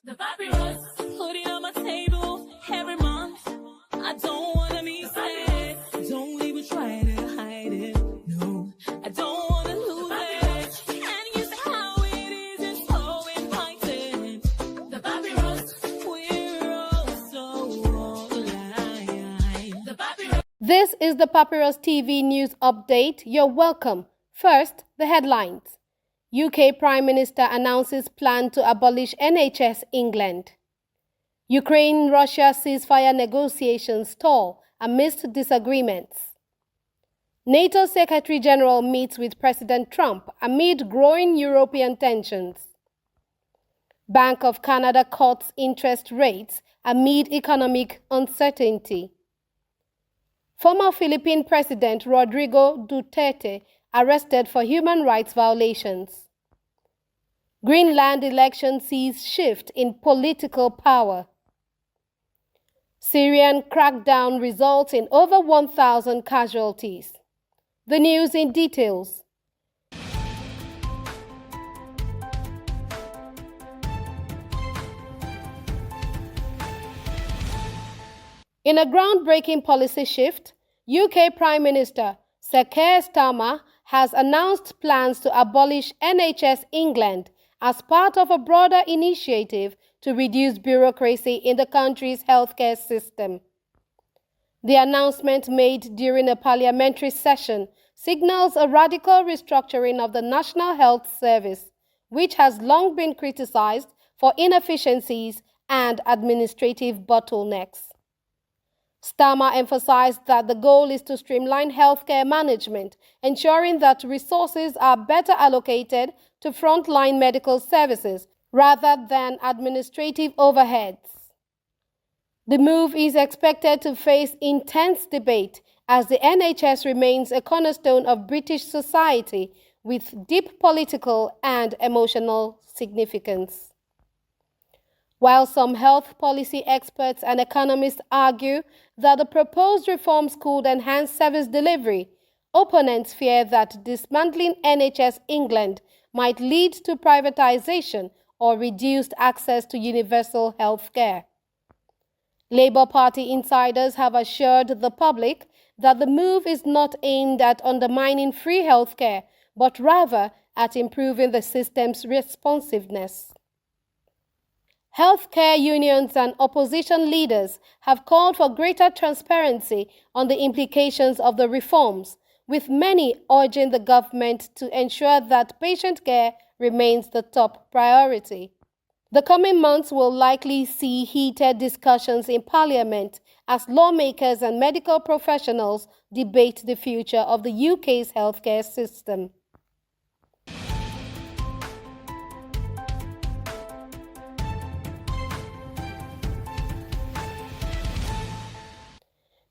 The papyrus, put it on my table every month. I don't wanna be sad. Don't even try to hide it. No, I don't wanna lose it. And you say how it is, it's so inviting. The papyrus, we're all so alive. The papyrus. This is the Papyrus TV news update. You're welcome. First, the headlines. UK Prime Minister announces plan to abolish NHS England. Ukraine-Russia ceasefire negotiations stall amidst disagreements. NATO Secretary General meets with President Trump amid growing European tensions. Bank of Canada cuts interest rates amid economic uncertainty. Former Philippine President Rodrigo Duterte arrested for human rights violations. Greenland election sees shift in political power. Syrian crackdown results in over 1,000 casualties. The news in details. In a groundbreaking policy shift, UK Prime Minister Sir Keir Starmer has announced plans to abolish NHS England as part of a broader initiative to reduce bureaucracy in the country's healthcare system. The announcement made during a parliamentary session signals a radical restructuring of the National Health Service, which has long been criticized for inefficiencies and administrative bottlenecks. Starmer emphasized that the goal is to streamline healthcare management, ensuring that resources are better allocated to frontline medical services rather than administrative overheads. The move is expected to face intense debate as the NHS remains a cornerstone of British society with deep political and emotional significance. While some health policy experts and economists argue that the proposed reforms could enhance service delivery, opponents fear that dismantling NHS England might lead to privatization or reduced access to universal health care. Labour Party insiders have assured the public that the move is not aimed at undermining free health care, but rather at improving the system's responsiveness. Healthcare unions and opposition leaders have called for greater transparency on the implications of the reforms, with many urging the government to ensure that patient care remains the top priority. The coming months will likely see heated discussions in Parliament as lawmakers and medical professionals debate the future of the UK's healthcare system.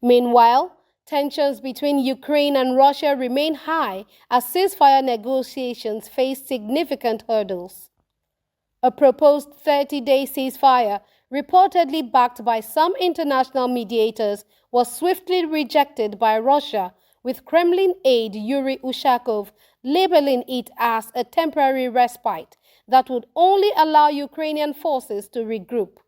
Meanwhile, tensions between Ukraine and Russia remain high as ceasefire negotiations face significant hurdles. A proposed 30-day ceasefire, reportedly backed by some international mediators, was swiftly rejected by Russia, with Kremlin aide Yuri Ushakov labeling it as a temporary respite that would only allow Ukrainian forces to regroup.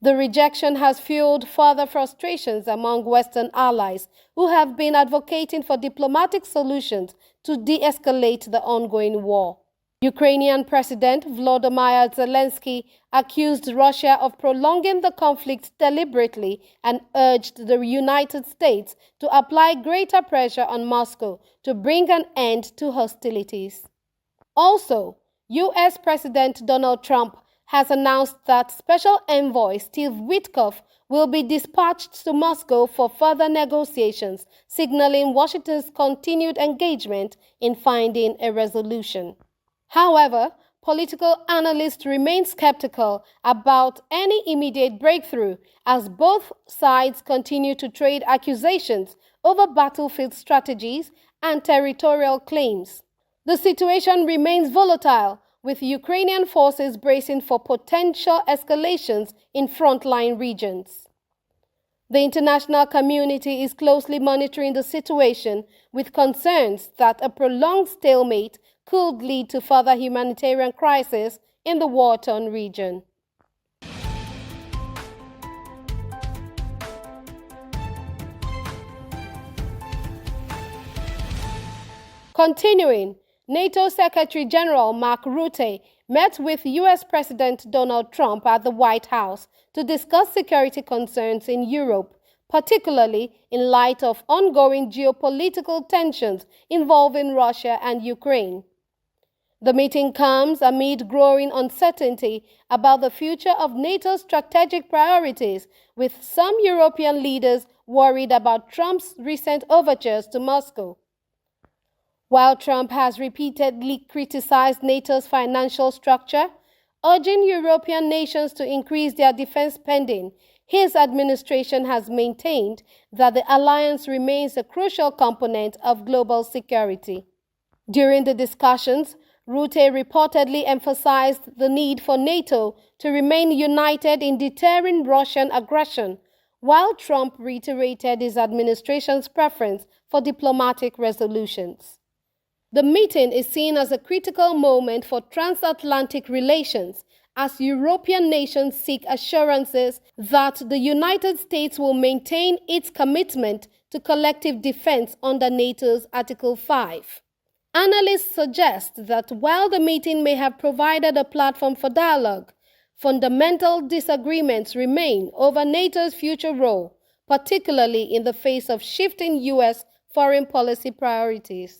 The rejection has fueled further frustrations among Western allies who have been advocating for diplomatic solutions to de-escalate the ongoing war. Ukrainian President Volodymyr Zelensky accused Russia of prolonging the conflict deliberately and urged the United States to apply greater pressure on Moscow to bring an end to hostilities. Also, U.S. President Donald Trump has announced that Special Envoy Steve Witkoff will be dispatched to Moscow for further negotiations, signaling Washington's continued engagement in finding a resolution. However, political analysts remain skeptical about any immediate breakthrough as both sides continue to trade accusations over battlefield strategies and territorial claims. The situation remains volatile, with Ukrainian forces bracing for potential escalations in frontline regions. The international community is closely monitoring the situation, with concerns that a prolonged stalemate could lead to further humanitarian crisis in the war-torn region. Continuing, NATO Secretary General Mark Rutte met with U.S. President Donald Trump at the White House to discuss security concerns in Europe, particularly in light of ongoing geopolitical tensions involving Russia and Ukraine. The meeting comes amid growing uncertainty about the future of NATO's strategic priorities, with some European leaders worried about Trump's recent overtures to Moscow. While Trump has repeatedly criticized NATO's financial structure, urging European nations to increase their defense spending, his administration has maintained that the alliance remains a crucial component of global security. During the discussions, Rutte reportedly emphasized the need for NATO to remain united in deterring Russian aggression, while Trump reiterated his administration's preference for diplomatic resolutions. The meeting is seen as a critical moment for transatlantic relations as European nations seek assurances that the United States will maintain its commitment to collective defense under NATO's Article 5. Analysts suggest that while the meeting may have provided a platform for dialogue, fundamental disagreements remain over NATO's future role, particularly in the face of shifting U.S. foreign policy priorities.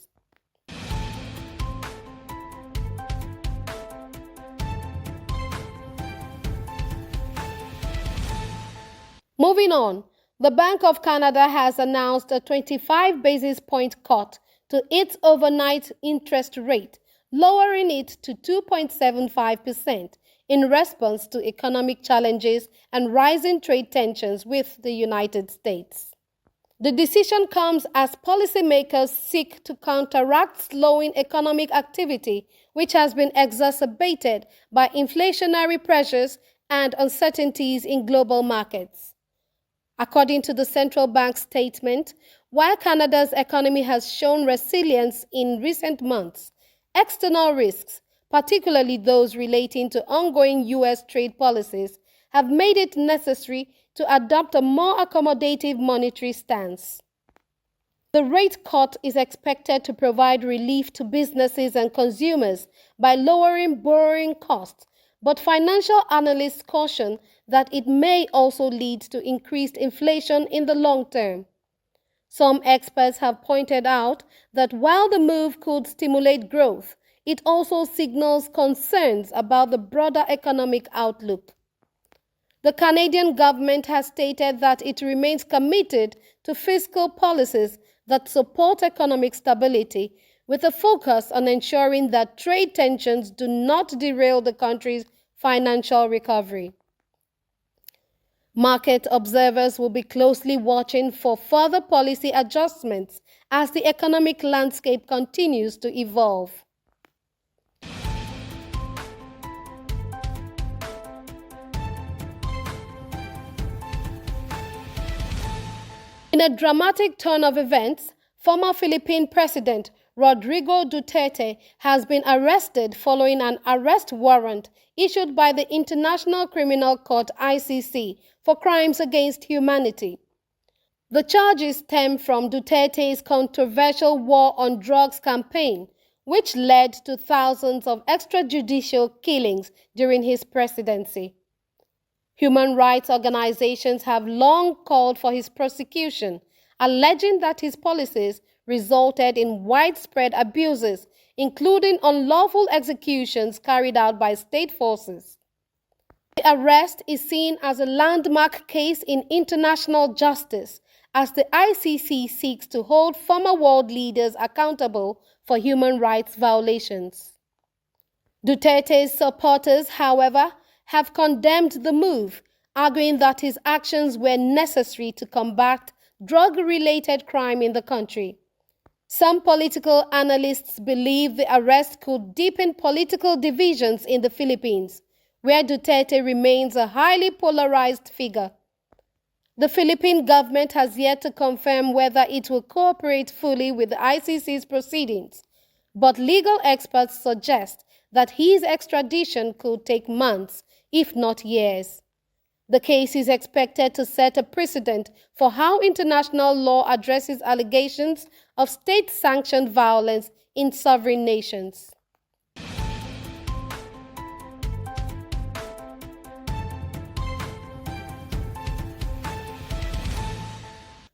Moving on, the Bank of Canada has announced a 25 basis point cut to its overnight interest rate, lowering it to 2.75% in response to economic challenges and rising trade tensions with the United States. The decision comes as policymakers seek to counteract slowing economic activity, which has been exacerbated by inflationary pressures and uncertainties in global markets. According to the central bank's statement, while Canada's economy has shown resilience in recent months, external risks, particularly those relating to ongoing U.S. trade policies, have made it necessary to adopt a more accommodative monetary stance. The rate cut is expected to provide relief to businesses and consumers by lowering borrowing costs, but financial analysts caution that it may also lead to increased inflation in the long term. Some experts have pointed out that while the move could stimulate growth, it also signals concerns about the broader economic outlook. The Canadian government has stated that it remains committed to fiscal policies that support economic stability, with a focus on ensuring that trade tensions do not derail the country's financial recovery. Market observers will be closely watching for further policy adjustments as the economic landscape continues to evolve. In a dramatic turn of events, former Philippine President Rodrigo Duterte has been arrested following an arrest warrant issued by the International Criminal Court (ICC) for crimes against humanity. The charges stem from Duterte's controversial war on drugs campaign, which led to thousands of extrajudicial killings during his presidency. Human rights organizations have long called for his prosecution, alleging that his policies resulted in widespread abuses, including unlawful executions carried out by state forces. The arrest is seen as a landmark case in international justice, as the ICC seeks to hold former world leaders accountable for human rights violations. Duterte's supporters, however, have condemned the move, arguing that his actions were necessary to combat drug-related crime in the country. Some political analysts believe the arrest could deepen political divisions in the Philippines, where Duterte remains a highly polarized figure. The Philippine government has yet to confirm whether it will cooperate fully with the ICC's proceedings, but legal experts suggest that his extradition could take months, if not years. The case is expected to set a precedent for how international law addresses allegations of state-sanctioned violence in sovereign nations.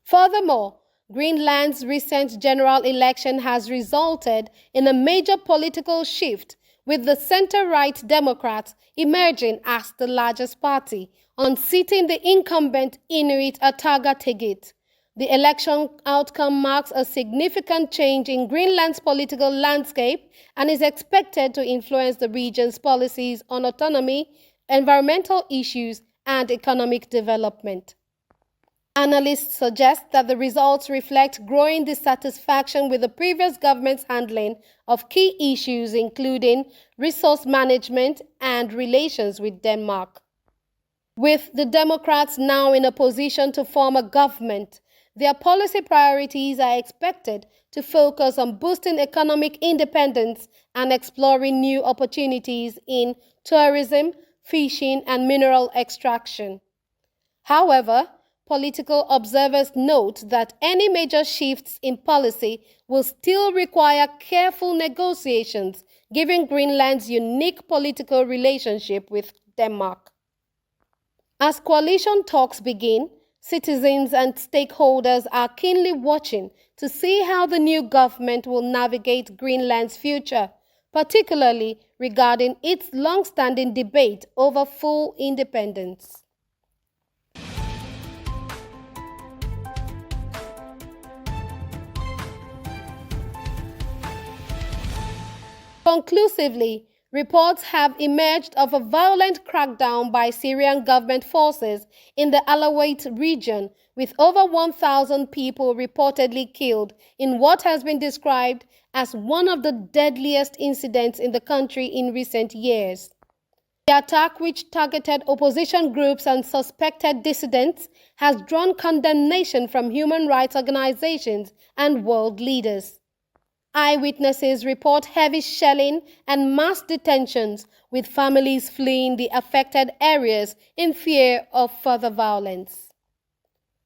Furthermore, Greenland's recent general election has resulted in a major political shift, with the center-right Democrats emerging as the largest party, unseating the incumbent Inuit Ataqatigiit. The election outcome marks a significant change in Greenland's political landscape and is expected to influence the region's policies on autonomy, environmental issues, and economic development. Analysts suggest that the results reflect growing dissatisfaction with the previous government's handling of key issues including resource management and relations with Denmark. With the Democrats now in a position to form a government, their policy priorities are expected to focus on boosting economic independence and exploring new opportunities in tourism, fishing, and mineral extraction. However, political observers note that any major shifts in policy will still require careful negotiations, given Greenland's unique political relationship with Denmark. As coalition talks begin, citizens and stakeholders are keenly watching to see how the new government will navigate Greenland's future, particularly regarding its long-standing debate over full independence. Conclusively, reports have emerged of a violent crackdown by Syrian government forces in the Alawite region, with over 1,000 people reportedly killed in what has been described as one of the deadliest incidents in the country in recent years. The attack, which targeted opposition groups and suspected dissidents, has drawn condemnation from human rights organizations and world leaders. Eyewitnesses report heavy shelling and mass detentions, with families fleeing the affected areas in fear of further violence.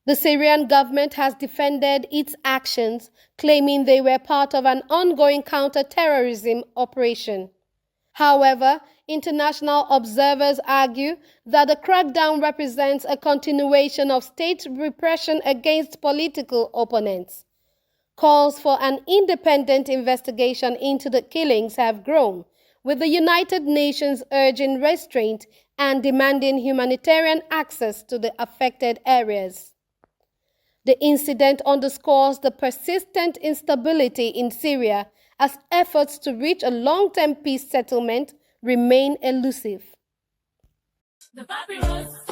The Syrian government has defended its actions, claiming they were part of an ongoing counter-terrorism operation. However, international observers argue that the crackdown represents a continuation of state repression against political opponents. Calls for an independent investigation into the killings have grown, with the United Nations urging restraint and demanding humanitarian access to the affected areas. The incident underscores the persistent instability in Syria as efforts to reach a long-term peace settlement remain elusive. The papyrus.